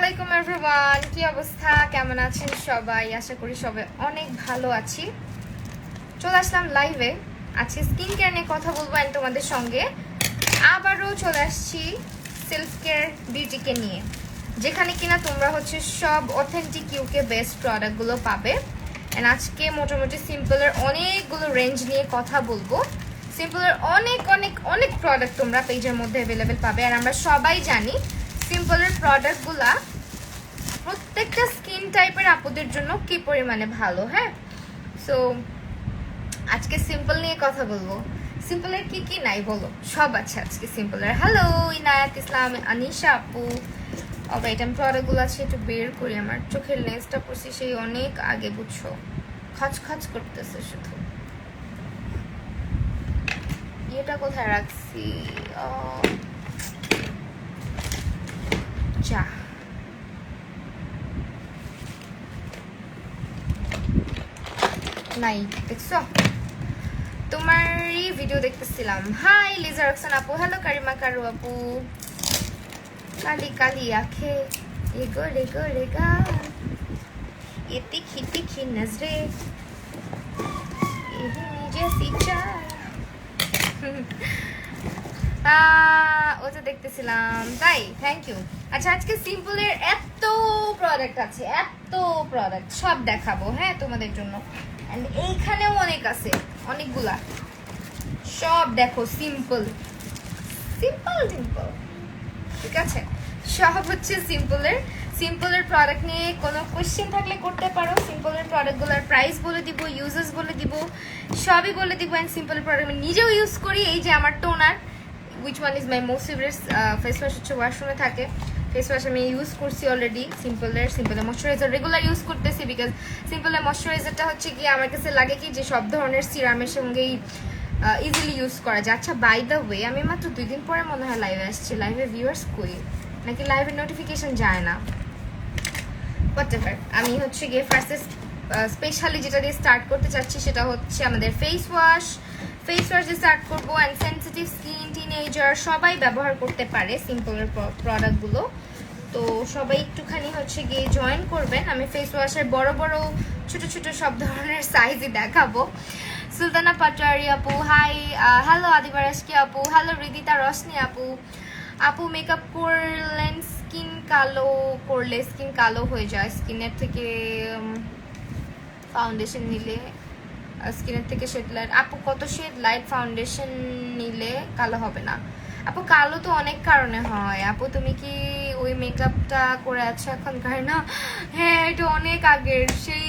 আসসালামাইকুম এভরিওয়ান, কি অবস্থা, কেমন আছেন সবাই? আশা করি সবাই অনেক ভালো আছি। চলে আসলাম লাইভে। আজকে স্কিন কেয়ার নিয়ে কথা বলবো and তোমাদের সঙ্গে আবারও চলে আসছি সেলফ কেয়ার বিউটিকে নিয়ে, যেখানে কিনা তোমরা হচ্ছে সব অথেন্টিক ইউকে বেস্ট প্রোডাক্টগুলো পাবে। অ্যান্ড আজকে মোটামুটি সিম্পলের অনেকগুলো রেঞ্জ নিয়ে কথা বলবো। সিম্পলের অনেক অনেক অনেক প্রোডাক্ট তোমরা পেজের মধ্যে অ্যাভেলেবেল পাবে। আর আমরা সবাই জানি সিম্পলের প্রোডাক্টগুলা প্রত্যেকটা স্কিন টাইপের আপুদের জন্য কি পরিমাণে ভালো। হ্যাঁ, সো আজকে সিম্পল নিয়ে কথা বলবো। সিম্পলের কি কি নাই বলো, সব আছে আজকে সিম্পলের। হ্যালো ইনায়াত ইসলাম, আনিশা আপু। অলরাইট, আমি প্রোডাক্টগুলো আছে একটু বের করি। আমার চোখের লেন্সটা পড়ছি সেই অনেক আগে, বুঝছো, খচখচ করতেছে শুধু। এটা কোথায় রাখছি? যা, নাই দেখছো? তোমারই ভিডিও দেখতেছিলাম। হাই লিজা রক্সান আপু, হ্যালো কারিমা কারু আপু। কালি কালি আঁখে ये गोरे गोरे गाल, ये तीखी तीखी नजरें, ये जैसी चाय। ওটা দেখতেছিলাম, তাই থ্যাংক ইউ। আচ্ছা, আজকে সিম্পলের এত প্রোডাক্ট আছে, এত প্রোডাক্ট সব দেখাবো হ্যাঁ তোমাদের জন্য। এন্ড এইখানেও অনেক আছে, অনেকগুলা। সব দেখো, সিম্পল সিম্পল সিম্পল, ঠিক আছে? সব হচ্ছে সিম্পলের প্রোডাক্ট নিয়ে কোনো কোশ্চেন থাকলে করতে পারো। সিম্পলের প্রোডাক্টগুলোর প্রাইস বলে দিব, ইউজেস বলে দিব, সবই বলে দিব। অ্যান্ড সিম্পল প্রোডাক্ট আমি নিজেও ইউজ করি। এই যে আমার toner, which one is my most favourite face wash, হচ্ছে ওয়াশরুমে থাকে ফেস ওয়াশ, আমি ইউজ করছি অলরেডি। সিম্পলের ময়শ্চারাইজার রেগুলার ইউজ করতেছি, বিকজ সিম্পলের ময়শ্চারাইজারটা হচ্ছে কি আমার কাছে লাগে কি যে সব ধরনের সিরামের সঙ্গেই ইজিলি ইউজ করা যায়। আচ্ছা, বাই দ্য ওয়ে, আমি মাত্র 2 দিন পরে মনে হয় লাইভে আসছি। লাইভে ভিউয়ার্স কই, নাকি লাইভের নোটিফিকেশন যায় না? হোয়াটএভার, আমি হচ্ছে গিয়ে ফার্স্টে স্পেশালি যেটা দিয়ে স্টার্ট করতে চাচ্ছি সেটা হচ্ছে আমাদের ফেস ওয়াশ দিয়ে স্টার্ট করবো। অ্যান্ড সেন্সিটিভ স্কিন, টিনেজার সবাই ব্যবহার করতে পারে সিম্পলের প্রোডাক্টগুলো। তো সবাই একটুখানি হচ্ছে গিয়ে জয়েন করবেন। আমি ফেস ওয়াশের বড় বড় ছোট ছোট সব ধরনের সাইজই দেখাবো। সুলতানা পাটোয়ারি আপু হাই, হ্যালো আদিবা রাশকি আপু, হ্যালো রিদিতা রশনি আপু মেকআপ করলেন স্কিন কালো হয়ে যায়। স্কিনের থেকে ফাউন্ডেশন নিলে, স্কিনের থেকে শেড লাইট। আপু কত শেড লাইট ফাউন্ডেশন নিলে কালো হবে না? আপু কালো তো অনেক কারণে হয়। আপু তুমি কি ওই মেকআপটা করে আছো এখনকার? না, হ্যাঁ, এটা অনেক আগের, সেই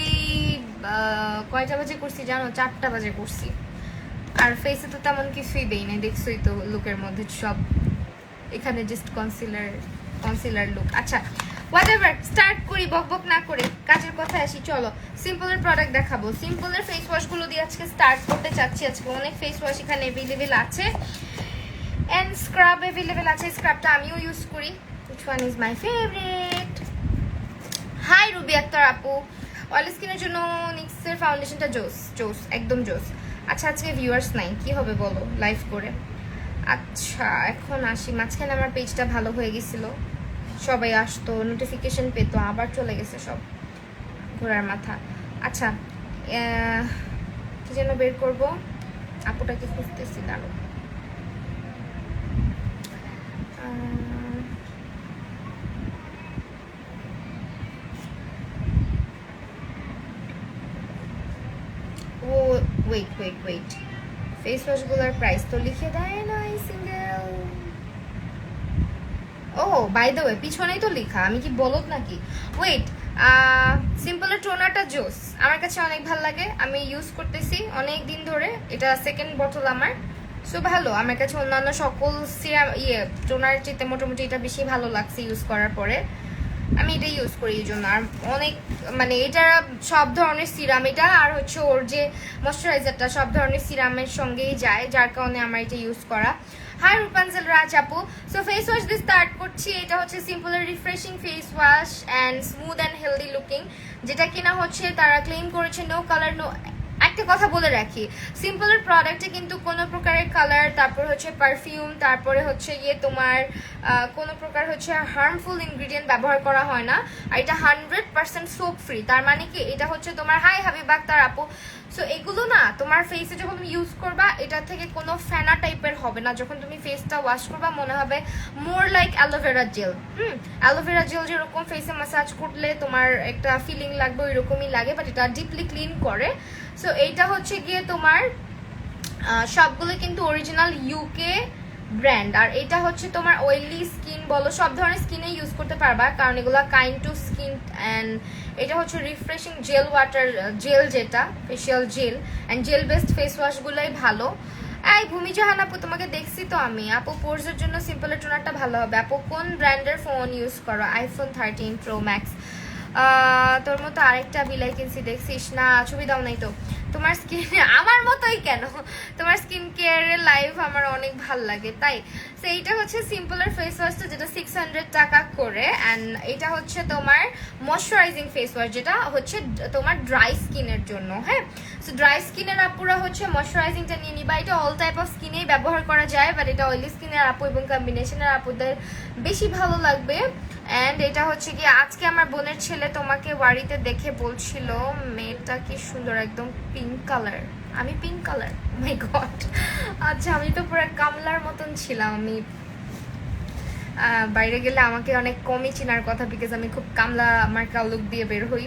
কয়টা বাজে করছি জানো? 4টা বাজে করছি। আর ফেসে তো তেমন কিছুই দেই নাই, দেখছোই তো লুকের মধ্যে সব। এখানে জাস্ট কনসিলার লুক। আচ্ছা, হোয়াটএভার, স্টার্ট করি বকবক না করে, কাজের কথায় আসি। চলো, সিম্পলের প্রোডাক্ট দেখাবো। সিম্পলের ফেস ওয়াশগুলো দিয়ে আজকে স্টার্ট করতে চাচ্ছি। আজকে অনেক ফেস ওয়াশ এখানে অ্যাভেলেবেল আছে, এন্ড স্ক্রাব অ্যাভেলেবেল আছে। স্ক্রাবটা আমিও ইউজ করি। which one is my favorite? Hi Ruby Akter আপু, অয়েল স্কিনের জন্য নিক্সের ফাউন্ডেশনটা জোস একদম জোস। আচ্ছা, আজকে ভিউয়ার্স নাই, কি হবে বলো লাইভ করে? আচ্ছা, এখন আসি। মাঝখানে আমার পেজটা ভালো হয়ে গেছিল, সবাই আসতো, নোটিফিকেশন পেতো, আবার চলে গেছে সব ঘোরার মাথা। আচ্ছা, কি যেন বের করবো, আপুটাকে খুঁজতেছি, দাঁড়ো। ও ওয়েট, ফেস ওয়াশগুলোর প্রাইস তো লিখে দেয় না এই single. Oh by the way, পিছনেই তো লেখা, আমি কি বলদ নাকি? ওয়েট, সিম্পলের টোনারটা জোস, আমার কাছে অনেক ভালো লাগে। আমি ইউজ করতেছি অনেক দিন ধরে, এটা সেকেন্ড বোতল আমার। সো ভালো আমার কাছে, অন্যান্য সকল সিরাম টোনার চেয়ে মোটামুটি এটা বেশি ভালো লাগছে ইউজ করার পরে। আমি এটা ইউজ করি এই জন্য। আর অনেক মানে এটা সব ধরনের সিরাম, এটা আর হচ্ছে ওর যে ময়শ্চারাইজারটা সব ধরনের সিরামের সঙ্গেই যায়, যার কারণে আমার এটা ইউজ করা। হাই রূপাঞ্জল রাজ আপু, সো ফেস ওয়াশ দিয়ে স্টার্ট করছি। এটা হচ্ছে সিম্পলের refreshing face wash and smooth and healthy looking, যেটা কিনা হচ্ছে তারা ক্লেম করেছে নো কালার নো। একটা একটা কথা বলে রাখি, সিম্পলের প্রোডাক্টে কিন্তু কোনো প্রকারের কালার, তারপর হচ্ছে পারফিউম, তারপরে হচ্ছে গিয়ে তোমার কোনো প্রকার হচ্ছে হার্মফুল ইনগ্রিডিয়েন্ট ব্যবহার করা হয় না। আর এটা 100% সোপ ফ্রি। তার মানে কি এটা হচ্ছে তোমার হাই হাবিব আক্তার আপু, সো এগুলো না তোমার ফেসে যখন তুমি ইউজ করবা এটা থেকে কোনো ফেনা টাইপের হবে না। যখন তুমি ফেসটা ওয়াশ করবা মনে হবে more like aloe vera gel. Aloe vera gel যেরকম ফেসে ম্যাসাজ করলে তোমার একটা ফিলিং লাগবে ওইরকমই লাগে, বাট এটা ডিপলি ক্লিন করে। সো এইটা হচ্ছে গিয়ে তোমার সবগুলো কিন্তু অরিজিনাল ইউকে ব্র্যান্ড। আর এটা হচ্ছে তোমার অয়েলি স্কিন বলো, সব ধরনের স্কিনে ইউজ করতে পারবা, কারণ এগুলো কাইন্ড টু স্কিন। অ্যান্ড এটা হচ্ছে রিফ্রেশিং জেল ওয়াটার জেল, যেটা facial gel and gel based face ওয়াশগুলোই ভালো। এই ভূমি জাহান আপু, তোমাকে দেখছি তো আমি। আপু পোর্সের জন্য সিম্পলের টোনারটা ভালো হবে। আপু কোন ব্র্যান্ডের ফোন ইউজ করো? IPhone 13 pro max. তোর মতো আরেকটা বিলাই কিনছি, দেখছিস না? ছবি দাও নাই তো। তোমার স্কিন আমার মতোই কেন, তোমার স্কিন কেয়ারের লাইভ আমার অনেক ভাল লাগে তাই। সো এইটা হচ্ছে সিম্পলের ফেস ওয়াশটা, যেটা 600 টাকা করে। অ্যান্ড এটা হচ্ছে তোমার ময়শ্চারাইজিং ফেস ওয়াশ, যেটা হচ্ছে তোমার ড্রাই স্কিনের জন্য। হ্যাঁ, সো ড্রাই স্কিনের আপুরা হচ্ছে ময়শ্চারাইজিংটা নিয়ে নিবা। এটা অল টাইপ অফ স্কিনেই ব্যবহার করা যায়, বাট এটা অয়েলি স্কিনের আপু এবং কম্বিনেশনের আপুদের বেশি ভালো লাগবে। অ্যান্ড এটা হচ্ছে কি আজকে আমার বোনের ছেলে তোমাকে বাড়িতে দেখে বলছিল মেয়েটা কি সুন্দর, একদম পিঙ্ক কালার। আমি পিঙ্ক কালার? মাই গড, আচ্ছা আমি তো পুরো কামলার মতন ছিলাম। আমি বাইরে গেলে আমাকে অনেক কমই চেনার কথা, বিকজ আমি খুব কামলা মার্কা লুক দিয়ে বের হই,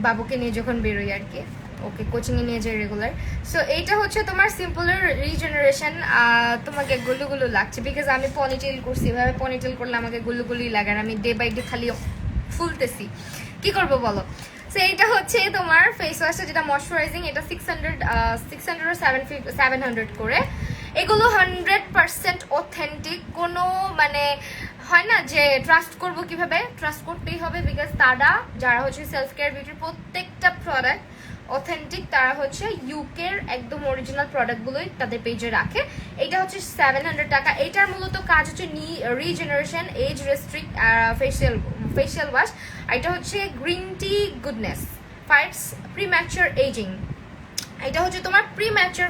বাবুকে নিয়ে যখন বেরোই আর কি, ওকে কোচিংয়ে নিয়ে যাই রেগুলার। সো এইটা হচ্ছে তোমার সিম্পলের রিজেনারেশন। তোমাকে গুলুগুলু লাগছে বিকজ আমি পনিটেল করছি, এভাবে পনিটেল করলে আমাকে গুলুগুলুই লাগে, আর আমি ডে বাই ডে খালি ফুলতেছি, কি করব বলো। সো এইটা হচ্ছে তোমার ফেস ওয়াশটা, যেটা ময়শ্চারাইজিং। এটা 600 or 700 করে। এগুলো 100% অথেন্টিক। কোনো মানে হয় না যে ট্রাস্ট করব কিভাবে, ট্রাস্ট করতেই হবে, বিকজ তারা যারা হচ্ছে সেলফ কেয়ার বিউটির প্রত্যেকটা প্রোডাক্ট অথেন্টিক, তারা হচ্ছে ইউকের একদম অরিজিনাল প্রোডাক্টগুলোই তাদের পেজে রাখে। এটা হচ্ছে 700 টাকা। এটার মূলত কাজ হচ্ছে regeneration, age restrict facial wash. এটা হচ্ছে green tea goodness fights premature ageing. এটা হচ্ছে তোমার প্রিম্যাচুর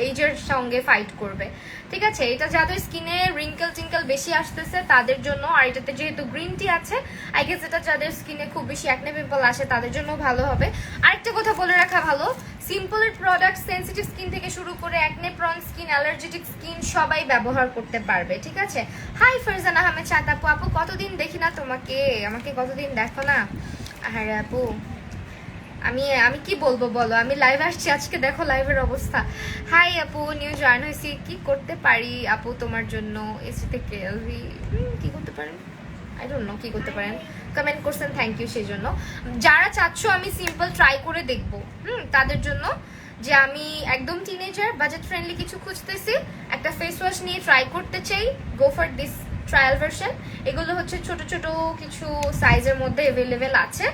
এজের সঙ্গে ফাইট করবে, ঠিক আছে। এটা যাদের স্কিনে রিঙ্কেল টিঙ্কেল বেশি আসতেছে তাদের জন্য, আর এটাতে যেহেতু গ্রিন টি আছে আই গেস এটা যাদের স্কিনে খুব বেশি অ্যাকনে পিম্পল আসে তাদের জন্য ভালো হবে। আরেকটা কথা বলে রাখা ভালো, সিম্পলের প্রোডাক্ট সেন্সিটিভ স্কিন থেকে শুরু করে অ্যাকনে প্রন স্কিন, অ্যালার্জেটিক স্কিন সবাই ব্যবহার করতে পারবে, ঠিক আছে। হাই ফারজানা আহমেদ চাঁদ আপু, আপু কতদিন দেখি না তোমাকে, আমাকে কতদিন দেখো না। হ্যাঁ আপু, আমি কি বলবো বলো, আমি লাইভ আসছি আজকে, দেখো লাইভের অবস্থা। হাই আপু, নিউ জয়েন হয়েছি, কি করতে পারি আপু তোমার জন্য? এসি থেকে এলভি কি করতে পারেন, আই ডোন্ট নো কি করতে পারেন, কমেন্ট করছেন, থ্যাংক ইউ। সেই জন্য যারা চাচ্ছ আমি সিম্পল ট্রাই করে দেখবো, তাদের জন্য, যে আমি একদম টিনেজার বাজেট ফ্রেন্ডলি কিছু খুঁজতেছি, একটা ফেস ওয়াশ নিয়ে ট্রাই করতে চাই, go for this trial version. এগুলো হচ্ছে ছোট ছোট কিছু সাইজের মধ্যে অ্যাভেলেবেল আছে,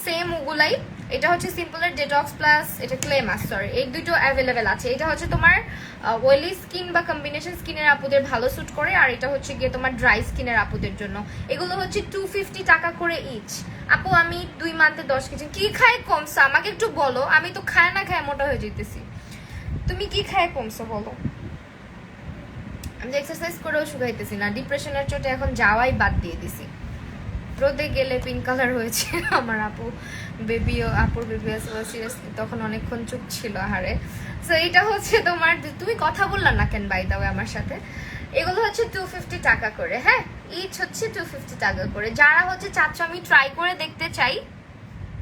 সেম ওগুলাই। এটা হচ্ছে সিম্পলের ডেটক্স প্লাস এটা ক্লে মাস্ক, সরি, এই দুটো অ্যাভেলেবেল আছে। এটা হচ্ছে তোমার অয়েলি স্কিন বা কম্বিনেশন স্কিনের আপুদের ভালো স্যুট করে, আর এটা হচ্ছে গিয়ে তোমার ড্রাই স্কিনের আপুদের জন্য। এগুলো হচ্ছে 250 টাকা করে ইচ। আপু আমি 2 মান্থে 10 কেজি। কি খায় কমছো আমাকে একটু বলো, আমি তো খায় না খায় মোটা হয়ে যেতেছি। তুমি কি খায় কমছো বলো? আমি এক্সারসাইজ করেও শুকাইতেছি না, ডিপ্রেশনের চোটে এখন যাওয়াই বাদ দিয়ে দিছি। রোদে গেলে পিঙ্ক কালার হয়েছে আমার আপুর বেবি সিরিয়াসলি তখন অনেকক্ষণ চুপ ছিল আহারে। সো এটা হচ্ছে তোমার, তুমি কথা বললা না কেন বাই দা ওয়ে আমার সাথে। এগুলো হচ্ছে 250 টাকা করে, হ্যাঁ ইচ হচ্ছে 250 টাকা করে। যারা হচ্ছে চাচ্ছ আমি ট্রাই করে দেখতে চাই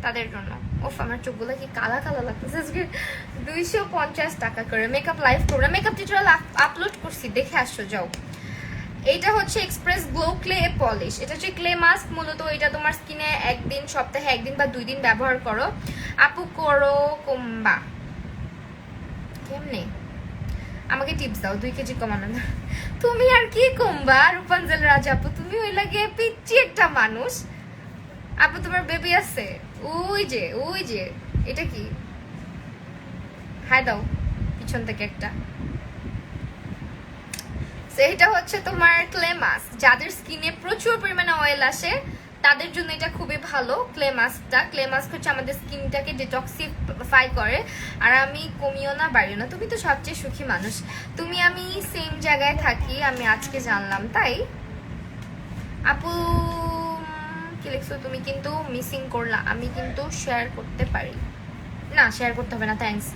তাদের জন্য। ওফ আমার চোখগুলো কি কালা কালা লাগতেছে আজকে। 250 টাকা করে। Makeup live programme, makeup tutorial upload করছি, দেখে আসছো যাও। এইটা হচ্ছে এক্সপ্রেস গ্লো ক্লে পলিশ। এটা হচ্ছে ক্লে মাস্ক, মূলত এটা তোমার স্কিনে একদিন, সপ্তাহে একদিন বা 2 দিন ব্যবহার করো। আপু করো কমবা কেমনে, আমাকে টিপস দাও 2 কেজি কমানো। তুমি আর কি কমবা রূপাঞ্জল রাজা আপু, তুমি ওই লাগে পিচ্ছি একটা মানুষ। আপু তোমার বেবি আছে? ওই যে এটা কি, হাই দাও পিছন থেকে একটা। এটা হচ্ছে তোমার ক্লে মাস্ক, যাদের স্কিনে প্রচুর পরিমাণে অয়েল আসে তাদের জন্য এটা খুবই ভালো। ক্লে মাস্ক হচ্ছে আমাদের স্কিনটাকে ডিটক্সিফাই করে। আর আমি কমিও না বাড়িও না, তুমি তো সবচেয়ে সুখী মানুষ, তুমি আমি সেম জায়গায় থাকি, আমি আজকে জানলাম। তাই আপু কি লিখছো তুমি? কিন্তু মিসিং করলা, আমি কিন্তু শেয়ার করতে পারি না, শেয়ার করতে হবে না, থ্যাঙ্কস।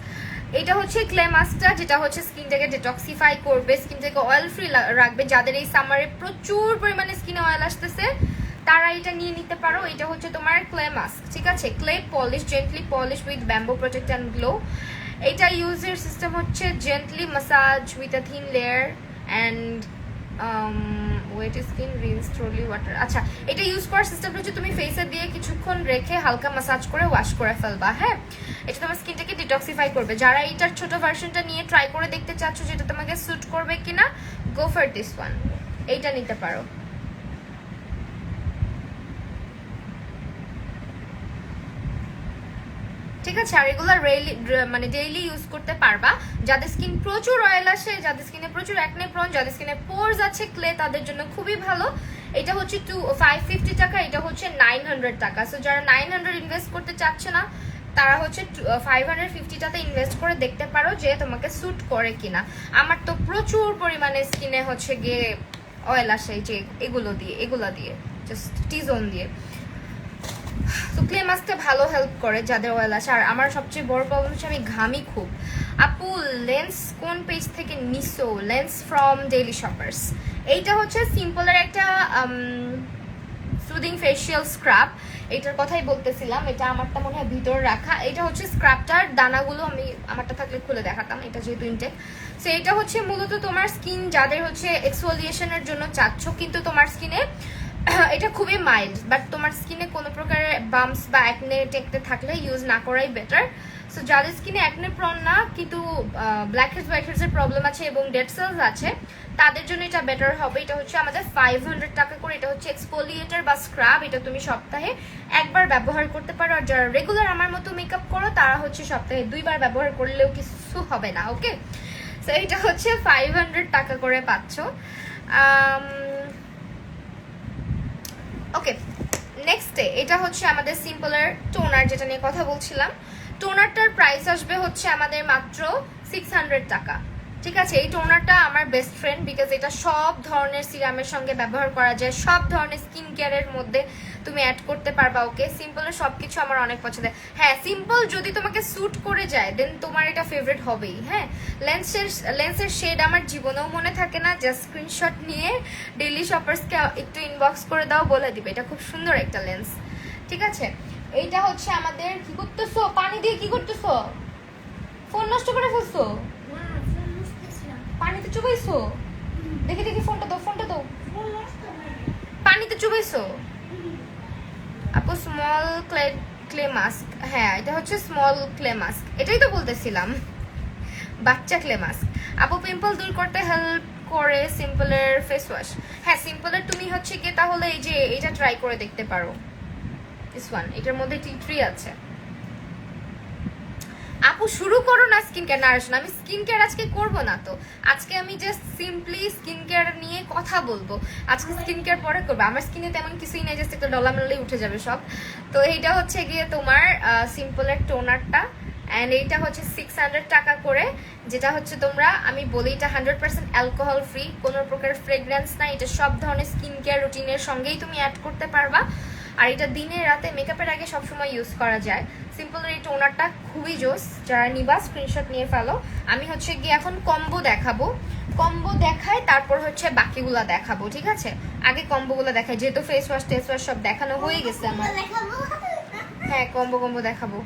এটা হচ্ছে ক্লে মাস্কটা, যেটা হচ্ছে স্কিনটাকে ডিটক্সিফাই করবে, স্কিনটাকে অয়েল ফ্রি রাখবে। যাদের এই সামারে প্রচুর পরিমাণে স্কিনে অয়েল আসতেছে তারা এটা নিয়ে নিতে পারো। এটা হচ্ছে তোমার ক্লে মাস্ক, ঠিক আছে? Clay polish, gently polish with bamboo protect and glow. এটা ইউজের সিস্টেম হচ্ছে gently massage with a thin layer and wet skin rinse thoroughly water. আচ্ছা, এটা ইউজ করার সিস্টেমটা হচ্ছে তুমি ফেসে দিয়ে কিছুক্ষণ রেখে হালকা মাসাজ করে ওয়াশ করে ফেলবা। হ্যাঁ, এটা তোমার স্কিনটাকে ডিটক্সিফাই করবে। যারা এইটার ছোট ভার্সনটা নিয়ে ট্রাই করে দেখতে চাচ্ছ যেটা তোমাকে স্যুট করবে কিনা, গো ফর দিস ওয়ান, এইটা নিতে পারো। ঠিক আছে? আর এগুলো মানে ডেইলি ইউজ করতে পারবা। যাদের স্কিন প্রচুর অয়েল আসে, যাদের স্কিনে প্রচুর অ্যাকনে প্রন, যাদের স্কিনে পোরস আছে ক্লে, তাদের জন্য খুবই ভালো। এটা হচ্ছে 550 টাকা, এটা হচ্ছে 900 টাকা। সো যারা 900 ইনভেস্ট করতে চাচ্ছে না তারা হচ্ছে 550টাতে ইনভেস্ট করে দেখতে পারো যে তোমাকে স্যুট করে কিনা। আমার তো প্রচুর পরিমাণে স্কিনে হচ্ছে গিয়ে অয়েল আসে যে এগুলা দিয়ে জাস্ট টি-জোন দিয়ে। তো ক্লে মাস্কটা ভালো হেল্প করে যাদের অয়েল আসে। আর আমার সবচেয়ে বড় প্রবলেম হচ্ছে আমি ঘামি খুব। আপু লেন্স কোন পেজ থেকে নিছো? Lens from daily shoppers. এইটা হচ্ছে সিম্পলের একটা সুদিং ফেশিয়াল স্ক্রাব, এটার কথাই বলতেছিলাম। এটা আমারটা মনে হয় ভিতর রাখা। এটা হচ্ছে স্ক্রাবটার দানাগুলো, আমি আমারটা থাকলে খুলে দেখাতাম, এটা যেহেতু ইনটেক। সো এটা হচ্ছে মূলত তোমার স্কিন যাদের হচ্ছে এক্সফোলিয়েশনের জন্য চাচ্ছ, কিন্তু তোমার স্কিনে এটা খুবই মাইল্ড, বাট তোমার স্কিনে কোনো প্রকারের বাম্পস বা অ্যাকনে টেকতে থাকলে ইউজ না করাই বেটার। সো যাদের স্কিনে অ্যাকনে প্রন না কিন্তু ব্ল্যাকহেডস হোয়াইটহেডস এর প্রবলেম আছে এবং ডেড সেলস আছে, তাদের জন্য এটা বেটার হবে। এটা হচ্ছে আমাদের 500 টাকা করে। এটা হচ্ছে এক্সফোলিয়েটর বা স্ক্রাব। এটা তুমি সপ্তাহে একবার ব্যবহার করতে পারো। আর যারা রেগুলার আমার মতো মেকআপ করো তারা হচ্ছে সপ্তাহে 2বার ব্যবহার করলেও কিছু হবে না। ওকে, সো এটা হচ্ছে 500 টাকা করে পাচ্ছ। ওকে, নেক্সট এটা হচ্ছে আমাদের সিম্পলের টোনার, যেটা নিয়ে কথা বলছিলাম। টোনারটার প্রাইস আসবে হচ্ছে আমাদের মাত্র 600 টাকা। ঠিক আছে? এই টোনারটা আমার বেস্ট ফ্রেন্ড, বিকজ এটা সব ধরনের সিরামের সঙ্গে ব্যবহার করা যায়, সব ধরনের স্কিন কেয়ারের মধ্যে তুমি অ্যাড করতে পারবা। ওকে, সিম্পলের সবকিছু আমার অনেক পছন্দের। হ্যাঁ, সিম্পল যদি তোমাকে স্যুট করে যায় দেন তোমার এটা ফেভারিট হবেই। হ্যাঁ, লেন্সের শেড আমার জীবনেও মনে থাকে না, জাস্ট স্ক্রিনশট নিয়ে ডেইলি শপার্সকে একটু ইনবক্স করে দাও, বলে দিবে এটা খুব সুন্দর একটা লেন্স। ঠিক আছে? এইটা হচ্ছে আমাদের, কি করতেছো? পানি দিয়ে কি করতেছো? ফোন নষ্ট করে ফেলছো? পানিতে চুবাইছো? দেখি দেখি, ফোনটা দাও। পানিতে চুবাইছো? আপু স্মল ক্লে মাস্ক। হ্যাঁ, এটা হচ্ছে স্মল ক্লে মাস্ক, এটাই তো বলতেছিলাম, বাচ্চা ক্লে মাস্ক। আপু পিম্পল দূর করতে হেল্প করে সিম্পলের ফেস ওয়াশ। হ্যাঁ, সিম্পলের তুমি হচ্ছে কি তাহলে এই যে এটা ট্রাই করে দেখতে পারো, দিস ওয়ান। এটার মধ্যে টি ট্রি আছে। আপু শুরু করো না স্কিন কেয়ার নারেশন। আমি স্কিন কেয়ার আজকে করবো না তো, আজকে আমি জাস্ট সিম্পলি স্কিন কেয়ার নিয়ে কথা বলবো। আজকে স্কিন কেয়ার পরে করবো, আমার স্কিনে তেমন কিছুই নেই, জাস্ট একটা ডলা মেলালেই উঠে যাবে সব। তো এইটা হচ্ছে গিয়ে তোমার সিম্পলের টোনারটা, অ্যান্ড এইটা হচ্ছে 600 টাকা করে। যেটা হচ্ছে তোমরা, আমি বলি এটা 100% অ্যালকোহল ফ্রি, কোনো প্রকার ফ্রেগ্রেন্স নাই। এটা সব ধরনের স্কিন কেয়ার রুটিনের সঙ্গেই তুমি অ্যাড করতে পারবা। আর এটা দিনে রাতে মেকআপের আগে সবসময় ইউজ করা যায়। সিম্পলের এই টোনারটা খুবই জোস, যারা নিবা স্ক্রিনশট নিয়ে ফেলো। আমি হচ্ছে গিয়ে এখন কম্বো দেখাবো, কম্বো দেখাই তারপর হচ্ছে বাকিগুলা দেখাবো। ঠিক আছে? আগে কম্বোগুলো দেখাই, যেহেতু ফেস ওয়াশ টেস ওয়াশ সব দেখানো হয়ে গেছে আমার। হ্যাঁ, কম্বো দেখাবো।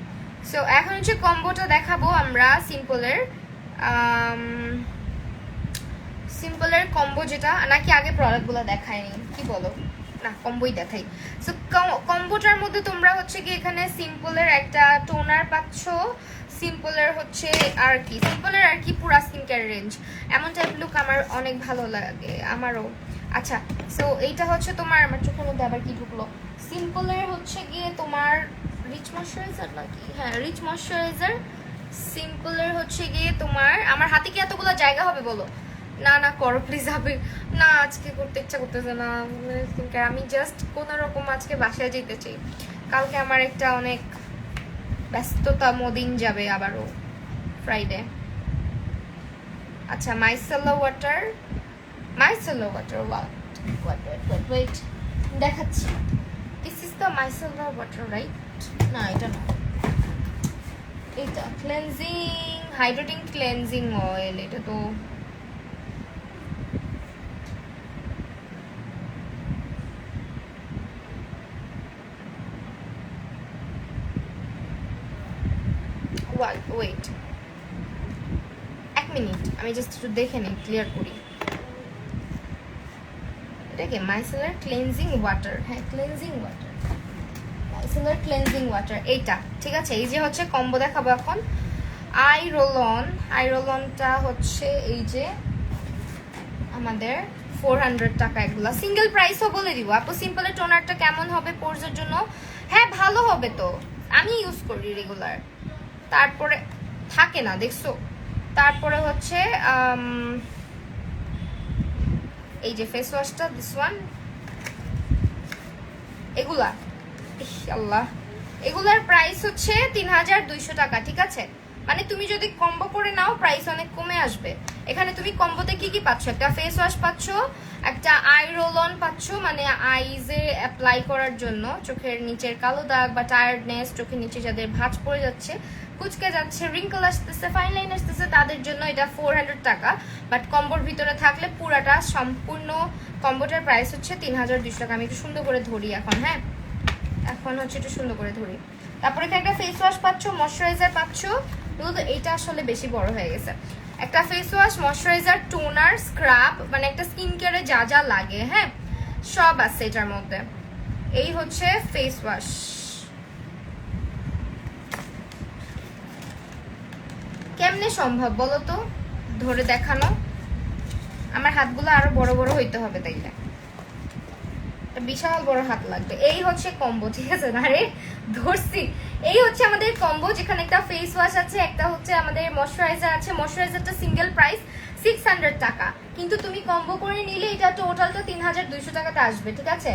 সো এখন হচ্ছে কম্বোটা দেখাবো আমরা সিম্পলের কম্বো, যেটা নাকি আগে প্রোডাক্টগুলো দেখায়নি, কি বলো? না, কম্বোই দেখাই। সো কম্বোটার মধ্যে তোমরা হচ্ছে কি এখানে সিম্পলের একটা টোনার পাচ্ছ, সিম্পলের হচ্ছে সিম্পলের আর কি পুরা স্কিন কেয়ার রেঞ্জ। এমন টাইপ লুক আমার অনেক ভালো লাগে, আমারও। আচ্ছা, সো এইটা হচ্ছে তোমার, আমার চোখের মধ্যে আবার কি ঢুকলো, সিম্পলের হচ্ছে গিয়ে তোমার রিচ ময়শ্চারাইজার নাকি, হ্যাঁ রিচ ময়শ্চারাইজার। সিম্পলের হচ্ছে গিয়ে তোমার, আমার হাতে কি এতগুলো জায়গা হবে বলো? না না করো প্লিজ আপু। না আজকে করতে ইচ্ছা করতেছে না স্কিন কেয়ার। আমি জাস্ট কোনো রকম আজকে বাসায় যেতে চাই। কালকে আমার একটা অনেক ব্যস্ততম দিন যাবে আবারও, ফ্রাইডে। আচ্ছা micellar water, micellar water wait দেখাচ্ছি। This is the micellar water right? না এটা না, এটা ক্লেনজিং হাইড্রেটিং ক্লেনজিং অয়েল। এটা তো ওয়েট এক মিনিট, আমি জাস্ট একটু দেখে নিই, ক্লিয়ার করি। এটাকে মাইসেলার ক্লেনজিং ওয়াটার, হ্যাঁ cleansing water, micellar cleansing water এইটা, ঠিক আছে। এই যে হচ্ছে কম্বো দেখাবো এখন। আই রোল অনটা হচ্ছে এই যে আমাদের 400 টাকা। এগুলা সিঙ্গেল প্রাইসও বলে দিব আপু। সিম্পলের টোনারটা কেমন হবে পোরসের জন্য? হ্যাঁ ভালো হবে তো, আমি ইউজ করি রেগুলার। তারপরে থাকে না দেখছো। তারপরে হচ্ছে এই যে ফেস ওয়াশটা, দিস ওয়ান, এগুলা আল্লাহ, এগুলার প্রাইস হচ্ছে 3200 টাকা, ঠিক আছে। মানে তুমি যদি কম্বো করে নাও প্রাইস অনেক কমে আসবে। এখানে তুমি কম্বোতে কি কি পাচ্ছ? একটা ফেস ওয়াশ পাচ্ছ, একটা আই রোল অন পাচ্ছ, মানে আইজে অ্যাপ্লাই করার জন্য চোখের নিচের কালো দাগ বা টায়ার্ডনেস, চোখের নিচে যাদের ভাঁজ পড়ে যাচ্ছে, কুচকে যাচ্ছে, রিঙ্কল আসতেছে, ফাইন লাইন আসতেছে, তাদের জন্য এটা 400 টাকা। বাট কম্বোর ভিতরে থাকলে পুরাটা সম্পূর্ণ কম্বোটার প্রাইস হচ্ছে 3200 টাকা। আমি একটু সুন্দর করে ধরি এখন, হ্যাঁ এখন হচ্ছে একটু সুন্দর করে ধরি। তারপরে একটা ফেস ওয়াশ পাচ্ছ, ময়শ্চারাইজার পাচ্ছ। তো এইটা আসলে বেশি বড় হয়ে গেছে। একটা face wash, moisturiser, toner, scrub, মানে একটা স্কিন কেয়ারে যা যা লাগে, হ্যাঁ সব আছে এটার মধ্যে। এই হচ্ছে ফেস ওয়াশ। কেমনে সম্ভব বলো তো ধরে দেখানো? আমার হাতগুলো আরো বড় বড় হইতে হবে, তাইলে বিশাল বড় হাত লাগবে। এই হচ্ছে কম্বো, ঠিক আছে না রে ধরছি। এই হচ্ছে আমাদের কম্বো, যেখানে একটা ফেস ওয়াশ আছে, একটা হচ্ছে আমাদের ময়শ্চারাইজার আছে। ময়শ্চারাইজারটা সিঙ্গেল প্রাইস 600 টাকা, কিন্তু তুমি কম্বো করে নিলে এটা টোটালটা 3200 টাকাতে আসবে, ঠিক আছে।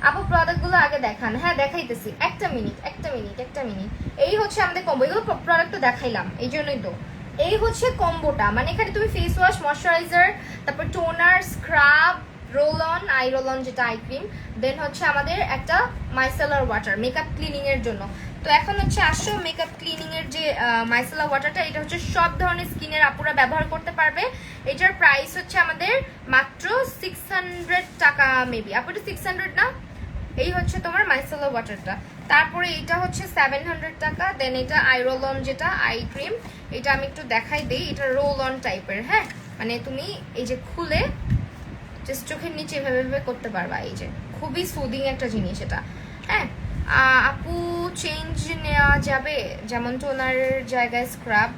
আপু প্রোডাক্টগুলো আগে দেখান। হ্যাঁ দেখাইতেছি, একটা মিনিট। এই হচ্ছে আমাদের কম্বো, এগুলো প্রোডাক্ট তো দেখাইলাম, এই জন্যই তো। এই হচ্ছে কম্বোটা, মানে এখানে তুমি ফেস ওয়াশ, ময়শ্চারাইজার, তারপর toner, scrub, roll on, eye roll on যেটা আই ক্রিম, দেন হচ্ছে আমাদের একটা মাইসেলার ওয়াটার মেকআপ ক্লিনিং এর জন্য। তো এখন হচ্ছে আসো মেকআপ ক্লিনিং এর যে মাইসেলার ওয়াটারটা, এটা হচ্ছে সব ধরনের স্কিনের আপুরা ব্যবহার করতে পারবে। এটার প্রাইস হচ্ছে আমাদের মাত্র 600 টাকা, মেবি আপু এটা 600 না। এই হচ্ছে তোমার মাইসেলার ওয়াটারটা। তারপরে এটা হচ্ছে 700 টাকা। দেন এটা আই রোল অন যেটা আই ক্রিম, এটা আমি একটু দেখাই দিই। এটা রোল অন টাইপের, হ্যাঁ মানে তুমি এই যে খুলে জাস্ট চোখের নিচে এভাবে করতে পারবা। এই যে খুবই সুদিং একটা জিনিস এটা, হ্যাঁ। আপু চেঞ্জ নেওয়া যাবে, যেমন টোনার জায়গায় স্ক্রাব।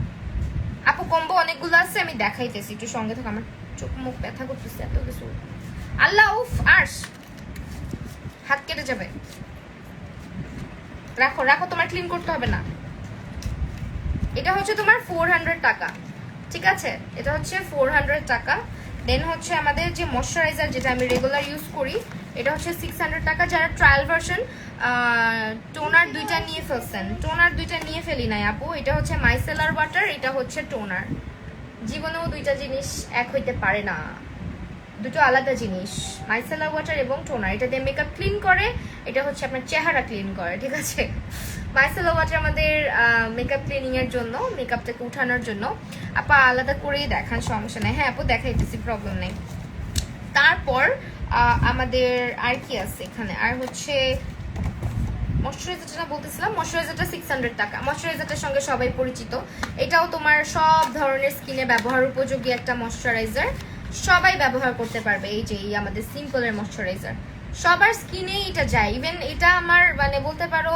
আপু কম্বো অনেকগুলো আছে, আমি দেখাইতেছি, একটু সঙ্গে থাকো। আমার চোখ মুখ ব্যথা করতেছে এত কিছু, আল্লাহ উফ, আর্শ হাত কেটে যাবে। রাখো রাখো, তোমার ক্লিন করতে হবে না। এটা হচ্ছে তোমার 400 টাকা, ঠিক আছে। এটা হচ্ছে 400 টাকা। দেন হচ্ছে আমাদের যে ময়শ্চারাইজার, যেটা আমি রেগুলার ইউজ করি, এটা হচ্ছে 600 টাকা। যারা ট্রায়াল ভার্সন টোনার দুইটা নিয়ে ফেলছেন, টোনার দুইটা নিয়ে ফেলি নাই আপু। এটা হচ্ছে মাইসেলার ওয়াটার, এটা হচ্ছে টোনার। জীবনেও দুইটা জিনিস এক হইতে পারে না, দুটো আলাদা জিনিস। মাইসেলার ওয়াটার এবং টোনার, এটা দিয়ে মেকআপ ক্লিন করে, এটা হচ্ছে আপনার চেহারা ক্লিন করে, ঠিক আছে। মাইসেলার ওয়াটার আমাদের মেকআপ ক্লিনিং এর জন্য, মেকআপটাকে উঠানোর জন্য। আপা আলাদা করেই দেখান, সমস্যা নেই। হ্যাঁ আপু দেখাইতেছি, প্রবলেম নেই। তারপর আমাদের আর কি আছে এখানে, আর হচ্ছে ময়শ্চারাইজারটা বলতেছিলাম, ময়শ্চারাইজারটা 600 টাকা। ময়শ্চারাইজারটার সঙ্গে সবাই পরিচিত, এটাও তোমার সব ধরনের স্কিনে ব্যবহার উপযোগী একটা ময়শ্চারাইজার, সবাই ব্যবহার করতে পারবে। এই যে এই আমাদের সিম্পলের ময়শ্চারাইজার, সবার স্কিনে এটা যায়। ইভেন এটা আমার মানে বলতে পারো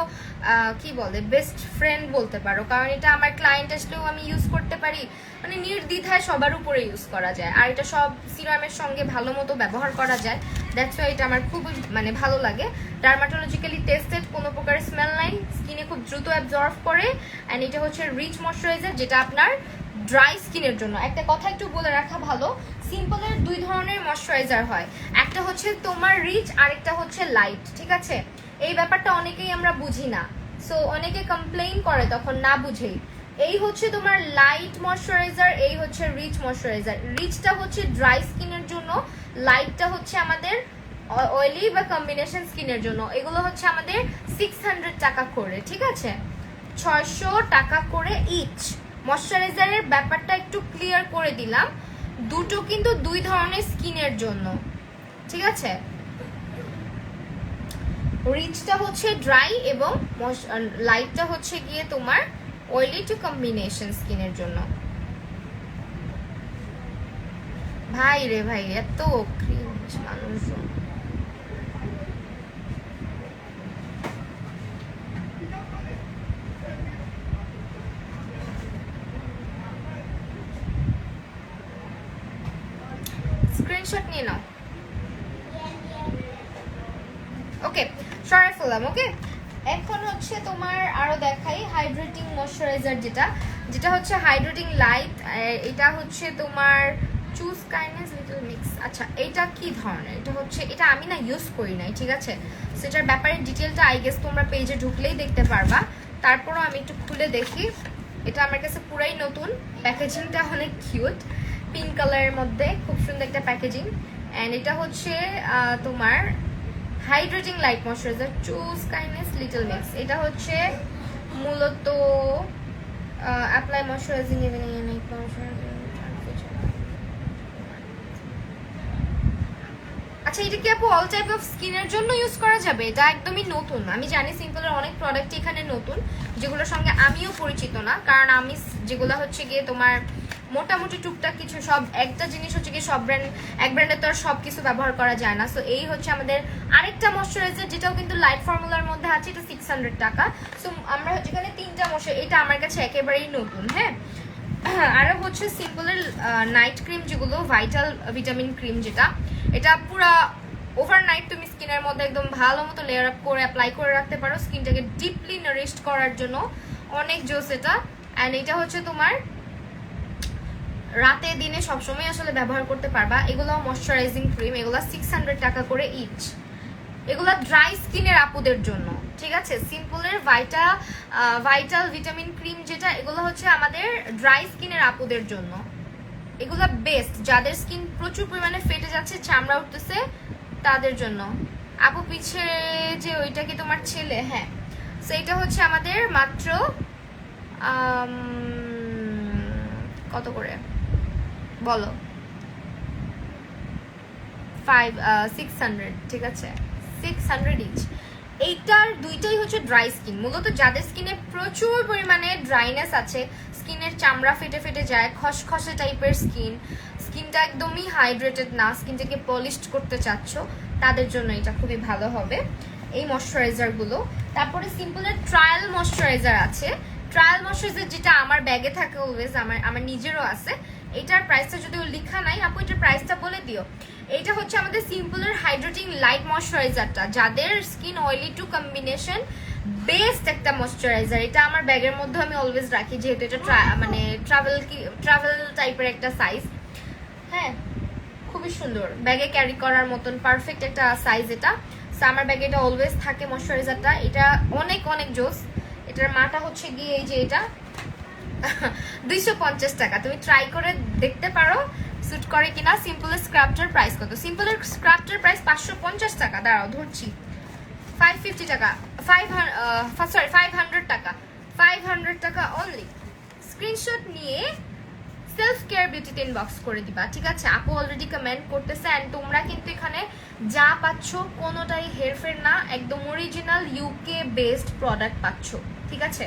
কি বলে বেস্ট ফ্রেন্ড বলতে পারো, কারণ এটা আমার ক্লায়েন্ট আসলেও আমি ইউজ করতে পারি, মানে নির্দ্বিধায় সবার উপরে ইউজ করা যায়। আর এটা সব সিরামের সঙ্গে ভালো মতো ব্যবহার করা যায়, দ্যাটস ওয়াই এটা আমার খুবই মানে ভালো লাগে। ডার্মাটোলজিক্যালি টেস্টেড, কোনো প্রকার স্মেল নাই, স্কিনে খুব দ্রুত অ্যাবজর্ব করে। অ্যান্ড এটা হচ্ছে রিচ ময়শ্চারাইজার, যেটা আপনার ড্রাই স্কিনের জন্য। একটা কথা একটু বলে রাখা ভালো, সিম্পলের 2 ধরনের ময়শ্চারাইজার হয়, একটা হচ্ছে তোমার রিচ, আরেকটা হচ্ছে লাইট। ঠিক আছে, এই ব্যাপারটা অনেকেই আমরা বুঝি না, সো অনেকে কমপ্লেইন করে তখন না বুঝেই। এই হচ্ছে তোমার লাইট ময়শ্চারাইজার, এই হচ্ছে রিচ ময়শ্চারাইজার। রিচটা হচ্ছে ড্রাই স্কিনের জন্য, লাইটটা হচ্ছে আমাদের অয়েলি বা কম্বিনেশন স্কিনের জন্য। এগুলো হচ্ছে আমাদের 600 টাকা করে। ঠিক আছে, 600 টাকা করে ইচ। ময়শ্চারাইজারের ব্যাপারটা একটু ক্লিয়ার করে দিলাম, দুটো কিন্তু 2 ধরনের স্কিনের জন্য। ঠিক আছে, রিচটা হচ্ছে ড্রাই এবং লাইটটা হচ্ছে গিয়ে তোমার অয়েলি টু কম্বিনেশন স্কিনের জন্য। ভাই রে ভাই, এত ক্রিঞ্জ মানুষজন। স্ক্রিনশট নিয়ে নাও। ওকে, সরাই ফেললাম। ওকে, এখন হচ্ছে তোমার আরো দেখাই হাইড্রেটিং ময়শ্চারাইজার, যেটা হচ্ছে হাইড্রেটিং লাইট। এটা হচ্ছে তোমার চুজ কাইন্ডনেস লিটল মিক্স। আচ্ছা, এটা কি ধরনের? এটা হচ্ছে, এটা আমি না ইউজ করি নাই। ঠিক আছে, সেটার ব্যাপারে ডিটেলটা আই গেস তোমরা পেজে ঢুকলেই দেখতে পারবা। তারপরও আমি একটু খুলে দেখি। এটা আমার কাছে পুরাই নতুন, প্যাকেজিংটা অনেক কিউট, পিঙ্ক কালারের মধ্যে খুব সুন্দর একটা প্যাকেজিং। অ্যান্ড এটা হচ্ছে তোমার hydrating light moisturiser choose kindness little mix. এটা হচ্ছে মূলত apply moisturising evening and night moisturiser. আচ্ছা, এটা কি আপু অল টাইপ অফ স্কিনের জন্য ইউজ করা যাবে? এটা একদমই নতুন। আমি জানি সিম্পলের অনেক প্রোডাক্ট এখানে নতুন, যেগুলোর সঙ্গে আমিও পরিচিত না, কারণ আমি যেগুলো হচ্ছে গিয়ে তোমার মোটামুটি টুকটাক কিছু, সব একটা জিনিস হচ্ছে কি সব ব্র্যান্ড, এক ব্র্যান্ডে তো আর সব কিছু ব্যবহার করা যায় না। সো এই হচ্ছে আমাদের আরেকটা ময়শ্চারাইজার, যেটাও কিন্তু লাইট ফর্মুলার মধ্যে আছে। এটা 600 টাকা। সো আমরা হচ্ছে এখানে 3টা ময়শ্চারাইজার, এটা আমার কাছে একেবারেই নতুন। হ্যাঁ, আরো হচ্ছে সিম্পলের নাইট ক্রিম, যেগুলো ভাইটাল ভিটামিন ক্রিম, যেটা এটা পুরা ওভারনাইট তুমি স্কিনের মধ্যে একদম ভালো মতো লেয়ার আপ করে অ্যাপ্লাই করে রাখতে পারো, স্কিনটাকে ডিপলি নারিশড করার জন্য অনেক জোস এটা। অ্যান্ড এটা হচ্ছে তোমার রাতে দিনে সবসময় আসলে ব্যবহার করতে পারবা। এগুলো ময়শ্চারাইজিং ক্রিম, এগুলো 600 টাকা করে ইচ। এগুলো ড্রাই স্কিনের আপুদের জন্য। ঠিক আছে, সিম্পলের ভাইটাল ভিটামিন ক্রিম, যেটা এগুলো হচ্ছে আমাদের ড্রাই স্কিনের আপুদের জন্য। এগুলো বেস্ট, যাদের স্কিন প্রচুর পরিমাণে ফেটে যাচ্ছে, চামড়া উঠতেছে, তাদের জন্য। আপু পিছে যে ওইটা কি তোমার ছেলে? হ্যাঁ, সো এটা হচ্ছে আমাদের মাত্র কত করে বলো? 600। ঠিক আছে, 600 ইচ। এইটার দুইটাই হচ্ছে ড্রাই স্কিন, মূলত যাদের স্কিনে প্রচুর পরিমাণে ড্রাইনেস আছে, স্কিনের চামড়া ফেটে ফেটে যায়, খসখসে টাইপের স্কিনটা একদমই হাইড্রেটেড না, স্কিনটাকে পলিশড করতে চাচ্ছ, তাদের জন্য এটা খুবই ভালো হবে এই ময়শ্চারাইজারগুলো। তারপরে সিম্পলের ট্রায়াল ময়শ্চারাইজার আছে। ট্রায়াল ময়শ্চারাইজার যেটা আমার ব্যাগে থাকে অলওয়েজ, আমার নিজেরও আছে। এটার প্রাইসটা যদিও লেখা নাই, আপু এটার প্রাইসটা বলে দিও। এটা হচ্ছে আমাদের সিম্পলের হাইড্রেটিং লাইট ময়শ্চারাইজারটা, যাদের skin oily two combination, best একটা ময়শ্চারাইজার। এটা আমার ব্যাগের মধ্যে আমি অলওয়েজ রাখি, যেহেতু এটা মানে ট্রাভেল টাইপের একটা সাইজ। হ্যাঁ, খুবই সুন্দর, ব্যাগে ক্যারি করার মতন পারফেক্ট একটা সাইজ এটা। সো আমার ব্যাগে এটা অলওয়েজ থাকে ময়শ্চারাইজারটা। এটা অনেক অনেক জোস। এটার মাটা হচ্ছে গিয়ে এই যে এটা 250 টাকা। তুমি ট্রাই করে দেখতে পারো স্যুট করে কিনা। সিম্পলের স্ক্রাবটার প্রাইস কত? সিম্পলের স্ক্রাবটার প্রাইস 550 টাকা। দাঁড়াও ধরছি, 550 টাকা, 500 টাকা, 500 টাকা অনলি। স্ক্রিনশট নিয়ে সেলফ কেয়ার বিউটিতে ইনবক্স করে দিবা। ঠিক আছে, আপু অলরেডি কমেন্ট করতেছে। অ্যান্ড তোমরা কিন্তু এখানে যা পাচ্ছ কোনোটাই হেরফের না, একদম অরিজিনাল ইউকে বেসড প্রোডাক্ট পাচ্ছ। ঠিক আছে,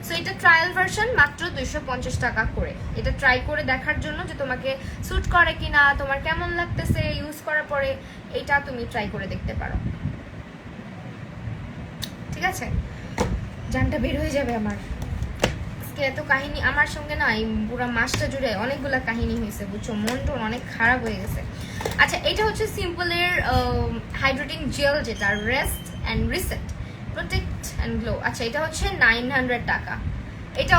সো এটা ট্রায়াল ভার্সন, মাত্র 250 টাকা করে। এটা ট্রাই করে দেখার জন্য যে তোমাকে স্যুট করে কিনা, তোমার কেমন লাগতেছে ইউজ করার পরে, এটা তুমি ট্রাই করে দেখতে পারো। ঠিক আছে, জানটা বের হয়ে যাবে আমার। এত কাহিনী আমার সঙ্গে না, এই পুরো মাসটা জুড়ে অনেকগুলা কাহিনী হয়েছে, বুঝছো, মন টন অনেক খারাপ হয়ে গেছে। আচ্ছা, এটা হচ্ছে সিম্পলের হাইড্রেটিং জেল, যেটা rest and reset protect and glow. আচ্ছা, এটা হচ্ছে 900 টাকা। এটা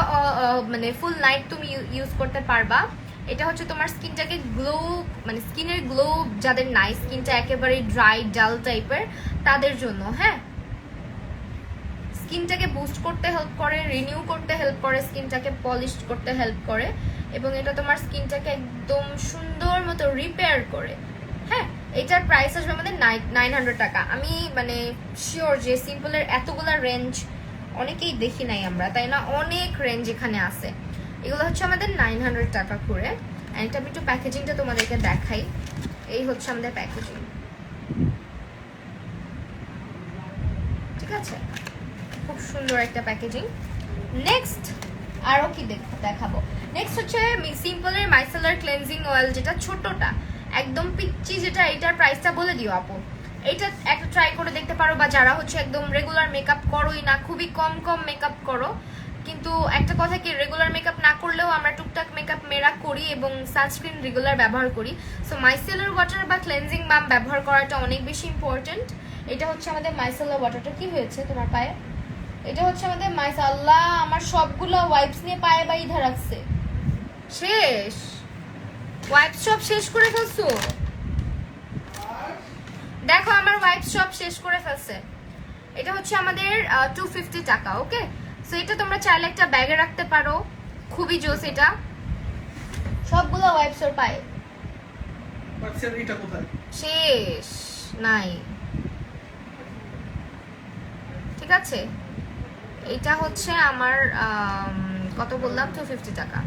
মানে ফুল নাইট তুমি ইউজ করতে পারবা। এটা হচ্ছে তোমার স্কিনটাকে গ্লো, মানে স্কিনের গ্লো যাদের নাই, স্কিনটা একেবারে ড্রাই ডাল টাইপের, তাদের জন্য। হ্যাঁ, স্কিনটাকে বুস্ট করতে হেল্প করে, রিনিউ করতে হেল্প করে, স্কিনটাকে পলিশ করতে হেল্প করে, এবং এটা তোমার স্কিনটাকে একদম সুন্দর মতো রিপেয়ার করে। হ্যাঁ, এটার প্রাইস আসবে আমাদের 900 টাকা। আমি মানে শিওর যে সিম্পলের এতগুলা রেঞ্জ অনেকেই দেখি নাই আমরা, তাই না? অনেক রেঞ্জ এখানে আছে। এগুলো হচ্ছে আমাদের 900 টাকা করে। অ্যান্ড আমি একটু প্যাকেজিংটা তোমাদেরকে দেখাই। এই হচ্ছে আমাদের প্যাকেজিং, ঠিক আছে? খুব সুন্দর একটা প্যাকেজিং। নেক্সট আরো কি দেখাবো? নেক্সট হচ্ছে সিম্পলের মাইসেলার ক্লেনজিং অয়েল, যেটা ছোটটা একদম পিচ্চি, যেটা এটার প্রাইসটা বলে দিও আপু। এটা একটা ট্রাই করে দেখতে পারো, বা যারা হচ্ছে একদম রেগুলার মেকআপ করোই না, খুবই কম কম মেকআপ করো, কিন্তু একটা কথা কি, রেগুলার মেকআপ না করলেও আমরা টুকটাক মেকআপ মেরা করি এবং সানস্ক্রিন রেগুলার ব্যবহার করি। সো মাইসেলার ওয়াটার বা ক্লেনজিং বাম ব্যবহার করাটা অনেক বেশি ইম্পর্টেন্ট। এটা হচ্ছে আমাদের মাইসেলার ওয়াটারটা। কি হয়েছে তোমার পায়ে? এটা হচ্ছে আমাদের আল্লাহ, আমার সবগুলো ওয়াইপস নিয়ে পায়ে বাইধা রাখছে। শেষ ওয়াইপস সব শেষ করে ফেলছো? দেখো আমার ওয়াইপস সব শেষ করে ফেলছে। এটা হচ্ছে আমাদের 250 টাকা। ওকে, সো এটা তোমরা চাইলে একটা ব্যাগে রাখতে পারো, খুবই জোস। এটা সবগুলো ওয়াইপস এর পায়ে। এটা কোথায়? শেষ নাই, ঠিক আছে? এটা হচ্ছে আমার কত বললাম, 250 টাকা।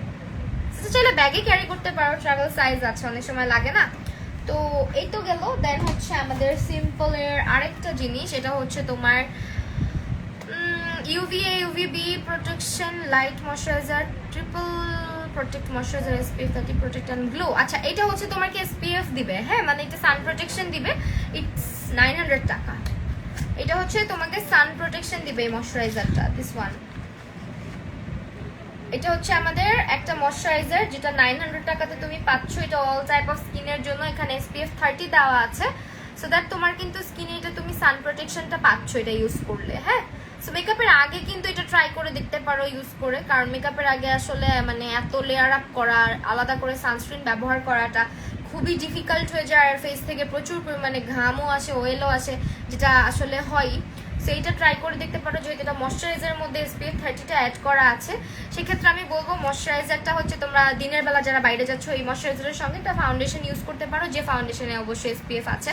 চাইলে ব্যাগে ক্যারি করতে পারো, ট্রাভেল সাইজ আছে, অনেক সময় লাগে না। তো এই তো গেল। দেন হচ্ছে আমাদের সিম্পলের আরেকটা জিনিস, এটা হচ্ছে তোমার UVA UVB protection light moisturiser, triple protect moisturiser, SPF 30 protect and glow. আচ্ছা, এটা হচ্ছে তোমাকে SPF দিবে, হ্যাঁ, মানে এটা সান প্রোটেকশন দিবে। ইটস 900 টাকা। এটা হচ্ছে তোমাকে সান প্রোটেকশন দিবে এই ময়শ্চারাইজারটা, দিস ওয়ান। এটা হচ্ছে আমাদের একটা ময়শ্চারাইজার, যেটা 900 টাকাতে তুমি পাচ্ছ। এটা অল টাইপ অফ স্কিনের জন্য। এখানে SPF 30 দেওয়া আছে, সো দ্যাট তোমার কিন্তু স্কিনে এটা তুমি সান প্রোটেকশনটা পাচ্ছ এটা ইউজ করলে। হ্যাঁ, সো মেকআপের আগে কিন্তু এটা ট্রাই করে দেখতে পারো ইউজ করে, কারণ মেকআপের আগে আসলে মানে এত লেয়ার আপ করা, আলাদা করে সানস্ক্রিন ব্যবহার করাটা খুবই ডিফিকাল্ট হয়ে যায়, আর ফেস থেকে প্রচুর পরিমাণে ঘামও আসে, অয়েলও আসে, যেটা আসলে হয়। সো এইটা ট্রাই করে দেখতে পারো, যেহেতু এটা ময়শ্চারাইজারের মধ্যে SPF 30টা অ্যাড করা আছে। সেক্ষেত্রে আমি বলবো ময়শ্চারাইজারটা হচ্ছে তোমরা দিনের বেলা যারা বাইরে যাচ্ছ, এই ময়শ্চারাইজারের সঙ্গে একটা ফাউন্ডেশন ইউজ করতে পারো, যে ফাউন্ডেশনে অবশ্যই SPF আছে।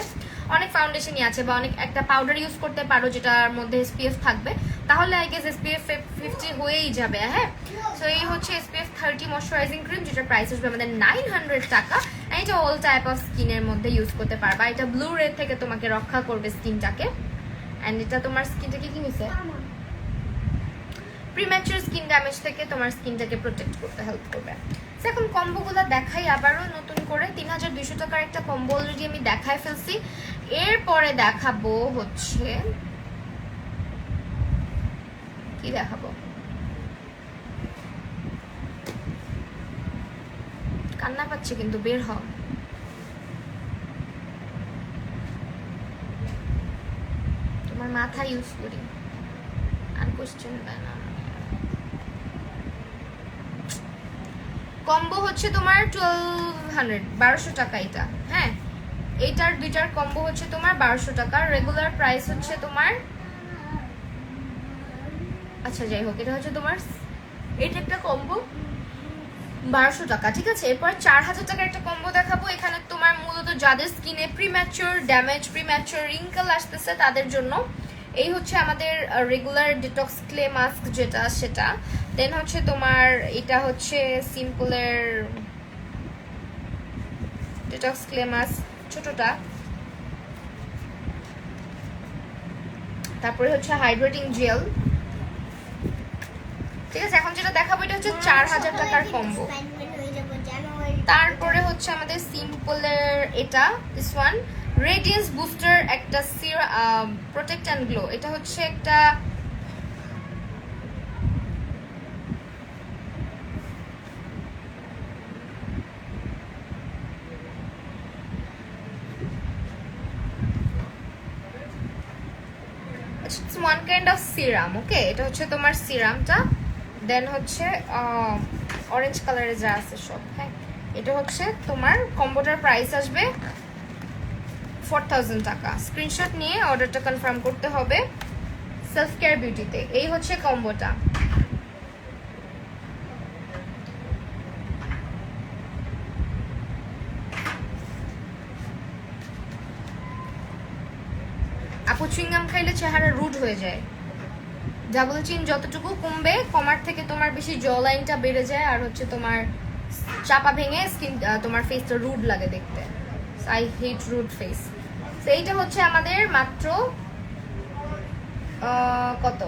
অনেক ফাউন্ডেশনই আছে, বা অনেক একটা পাউডার ইউজ করতে পারো যেটার মধ্যে SPF থাকবে, তাহলে আই গেস SPF 50 হয়েই যাবে। হ্যাঁ, সো এই হচ্ছে SPF 30 ময়শ্চারাইজিং ক্রিম, যেটার প্রাইস আসবে আমাদের 900 টাকা। এটা অল টাইপ অফ স্কিনের মধ্যে ইউজ করতে পারবা। এটা ব্লু রে থেকে তোমাকে রক্ষা করবে স্কিনটাকে। এন্ড এটা তোমার স্কিনটাকে কি হয়েছে, প্রিম্যাচুর স্কিন ড্যামেজ থেকে তোমার স্কিনটাকে প্রোটেক্ট করতে হেল্প করবে। এখন কম্বোগুলো দেখাই আবারও নতুন করে। 3200 টাকার একটা কম্বো অলরেডি আমি দেখাই ফেলছি। এরপরে দেখাবো হচ্ছে কি দেখাবো, কান্না পাচ্ছে কিন্তু, বের হ। তোমার মাথা ইউজ করি আর কোশ্চেন দেয় না। কম্বো হচ্ছে তোমার 1200 টাকা এটা। হ্যাঁ, এইটার দুইটার কম্বো হচ্ছে তোমার 1200 টাকা। রেগুলার প্রাইস হচ্ছে তোমার, আচ্ছা যাই হোক, এটা হচ্ছে তোমার, এটা একটা কম্বো 1200 টাকা, ঠিক আছে? এরপর 4000 টাকার একটা কম্বো দেখাবো। এখানে তোমার মূলত যাদের স্কিনে প্রিম্যাচুর ড্যামেজ, প্রিম্যাচুর রিঙ্কেল আসতেছে তাদের জন্য। এই হচ্ছে আমাদের রেগুলার ডিটক্স ক্লে মাস্ক, যেটা সেটা। দেন হচ্ছে তোমার এটা হচ্ছে সিম্পলের ডিটক্স ক্লে মাস্ক ছোটটা। তারপরে হচ্ছে হাইড্রেটিং জেল, ঠিক আছে? এখন যেটা দেখাবো এটা হচ্ছে 4000 টাকার কম্বো। তারপরে হচ্ছে আমাদের সিম্পলের এটা, দিস ওয়ান, রেডিয়েন্স বুস্টার একটা প্রোটেক্ট অ্যান্ড গ্লো। এটা হচ্ছে একটা ওয়ান কাইন্ড অফ সিরাম। ওকে, এটা হচ্ছে তোমার সিরামটা। দেন হচ্ছে অরেঞ্জ কালারের যা আছে সব। হ্যাঁ, এটা হচ্ছে তোমার কম্বোটার প্রাইস আসবে 4000 টাকা। স্ক্রিনশট নিয়ে অর্ডারটা কনফার্ম করতে হবে সেলফ কেয়ার বিউটিতে। এই হচ্ছে কম্বোটা। আপু চুইংগাম খাইলে চেহারা রুড হয়ে যায়। ডাবল চিন যতটুকু কমবে, কমার থেকে তোমার বেশি জ লাইনটা বেড়ে যায়, আর হচ্ছে তোমার চাপা ভেঙে স্কিন তোমার ফেসটা রুড লাগে দেখতে। I hate rude face. তো এইটা হচ্ছে আমাদের মাত্র কত,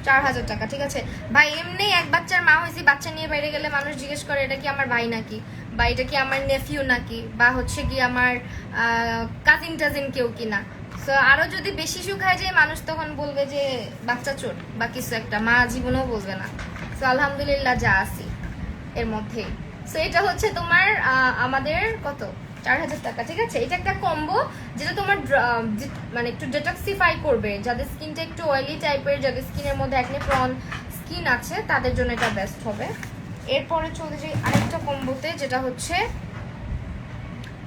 4000 টাকা। ঠিক আছে ভাই, এমনি এক বাচ্চার মা হয়েছি, বাচ্চা নিয়ে বাইরে গেলে মানুষ জিজ্ঞেস করে এটা কি আমার ভাই নাকি, বা এটা কি আমার নেফিউ নাকি, বা হচ্ছে কি আমার কাজিন টাজিন কেউ কিনা। সো আরো যদি বেশি শুকায় যায় মানুষ তখন বলবে যে বাচ্চা চোর বা কিছু একটা, মা জীবনেও বলবে না। সো আলহামদুলিল্লাহ যা আছি এর মধ্যেই। সো এটা হচ্ছে তোমার আমাদের কত, 4000 টাকা। ঠিক আছে, এটা একটা কম্বো যেটা তোমার মানে একটু ডেটক্সিফাই করবে, যাদের স্কিনটা একটু অয়েলি টাইপের, যাদের স্কিনের মধ্যে একনে প্রন স্কিন আছে, তাদের জন্য এটা বেস্ট হবে। এরপরে চলে যাই আরেকটা কম্বোতে, যেটা হচ্ছে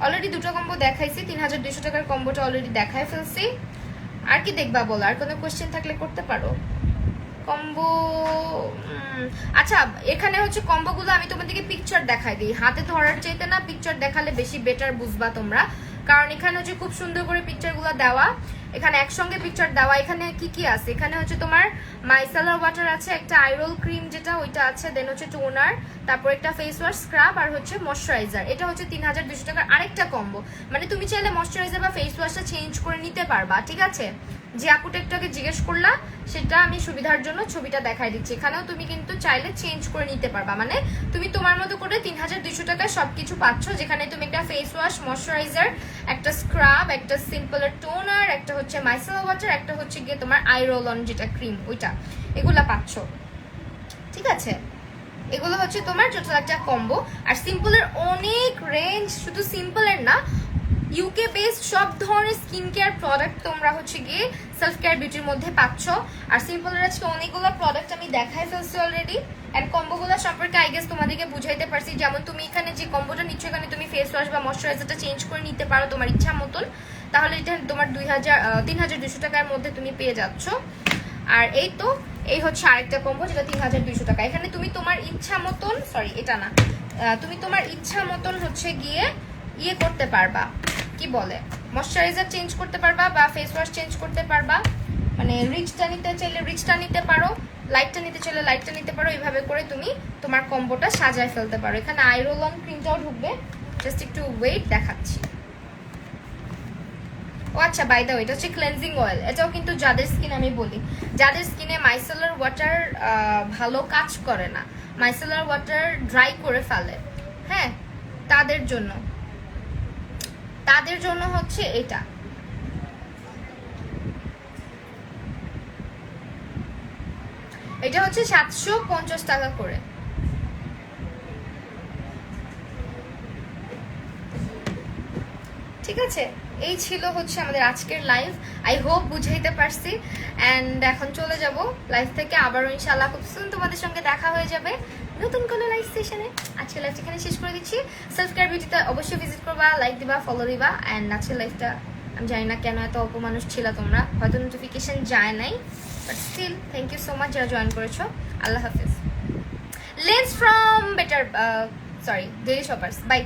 অলরেডি দুটো কম্বো দেখাইছি। 3200 টাকার কম্বোটা অলরেডি দেখাই ফেলছি। আর কি দেখবা বলো? আর কোনো কোশ্চেন থাকলে করতে পারো। কম্বো আচ্ছা, এখানে হচ্ছে কম্বোগুলো আমি তোমাদেরকে পিকচার দেখাই দিই, হাতে ধরার চাইতে না পিকচার দেখালে বেশি বেটার বুঝবা তোমরা, কারণ এখানে হচ্ছে খুব সুন্দর করে পিকচারগুলো দেওয়া, এখানে একসঙ্গে পিকচার দেওয়া। এখানে কি কি আছে, এখানে হচ্ছে তোমার মাইসেলার ওয়াটার আছে, একটা আইরোল ক্রিম যেটা ওইটা আছে, দেন হচ্ছে টোনার, তারপর একটা ফেস ওয়াশ, স্ক্রাব, আর হচ্ছে ময়শ্চারাইজার। এটা হচ্ছে 3200 টাকার আরেকটা কম্বো। মানে তুমি চাইলে ময়শ্চারাইজার বা ফেস ওয়াশটা চেঞ্জ করে নিতে পারবা। ঠিক আছে, যে আপুটা একটাকে জিজ্ঞেস করলা সেটা আমি সুবিধার জন্য ছবিটা দেখাই দিচ্ছি। এখানেও তুমি কিন্তু চাইলে চেঞ্জ করে নিতে পারবা, মানে তুমি তোমার মতো করে 3200 টাকায় সবকিছু পাচ্ছ, যেখানে তুমি একটা ফেস ওয়াশ, ময়শ্চারাইজার, একটা স্ক্রাব, একটা সিম্পল টোনার, একটা হচ্ছে মাইসেলার ওয়াটার, একটা হচ্ছে গিয়ে তোমার আই রোল অন যেটা ক্রিম ওইটা, এগুলা পাচ্ছ। ঠিক আছে, এগুলো হচ্ছে তোমার টোটাল একটা কম্বো। আর সিম্পলের অনেক রেঞ্জ, শুধু সিম্পলের না, ইউকে বেসড সব ধরনের স্কিন কেয়ার প্রোডাক্ট তোমরা হচ্ছে গিয়ে সেলফ কেয়ার বিউটির মধ্যে পাচ্ছ। আর সিম্পলের আজকে অনেকগুলো প্রোডাক্ট আমি দেখাই ফেলছি অলরেডি, এন্ড কম্বোগুলো সম্পর্কে আই গেস তোমাদেরকে বুঝাইতে পারছি। যেমন তুমি এখানে যে কম্বোটা নিচ্ছ, এখানে তুমি ফেস ওয়াশ বা ময়শ্চারাইজারটা চেঞ্জ করে নিতে পারো তোমার ইচ্ছা মতন, তাহলে এটা তোমার 3200 টাকার মধ্যে তুমি পেয়ে যাচ্ছ। আর এই তো এই হচ্ছে আরেকটা কম্বো যেটা 3200 টাকা। এখানে তুমি তোমার ইচ্ছা মতন, সরি এটা না, তুমি তোমার ইচ্ছা মতন হচ্ছে গিয়ে ইয়ে করতে পারবা, কি বলে, ময়শ্চারাইজার চেঞ্জ করতে পারবা বা ফেস ওয়াশ চেঞ্জ করতে পারবা। মানে রিচটা নিতে চাইলে রিচটা নিতে পারো, লাইটটা নিতে চাইলে লাইটটা নিতে পারো। এইভাবে করে তুমি তোমার কম্বোটা সাজায় ফেলতে পারো। এখানে আই রোল অন ক্রিমটাও ঢুকবে, জাস্ট একটু ওয়েট দেখাচ্ছি। ও আচ্ছা, বাই দ্য ওয়ে, এটা হচ্ছে ক্লেনজিং অয়েল। এটাও কিন্তু যাদের স্কিন, আমি বলি যাদের স্কিনে মাইসেলার ওয়াটার ভালো কাজ করে না, মাইসেলার ওয়াটার ড্রাই করে ফেলে, হ্যাঁ, তাদের জন্য হচ্ছে এটা। এটা হচ্ছে 750 টাকা করে। ঠিক আছে, এই ছিল হচ্ছে আমাদের আজকের লাইভ। আই হোপ বুঝাইতে পারছি। অ্যান্ড এখন চলে যাব লাইভ থেকে, আবারও ইনশাআল্লাহ খুব সুন তোমাদের সঙ্গে দেখা হয়ে যাবে নতুন কোনো লাইভ সেশনে। আজকে লাইভ এখানে শেষ করে দিচ্ছি। সেলফ কেয়ার বিউটিতে অবশ্যই ভিজিট করবা, লাইক দিবা, ফলো দিবা। অ্যান্ড আজকের লাইভটা আমি জানি না কেন এত অল্প মানুষ ছিল, তোমরা হয়তো নোটিফিকেশন যায় নাই, but still thank you so much যারা জয়েন করেছো। আল্লাহ হাফিজ। Lens from better, sorry, Daily Shoppers. By.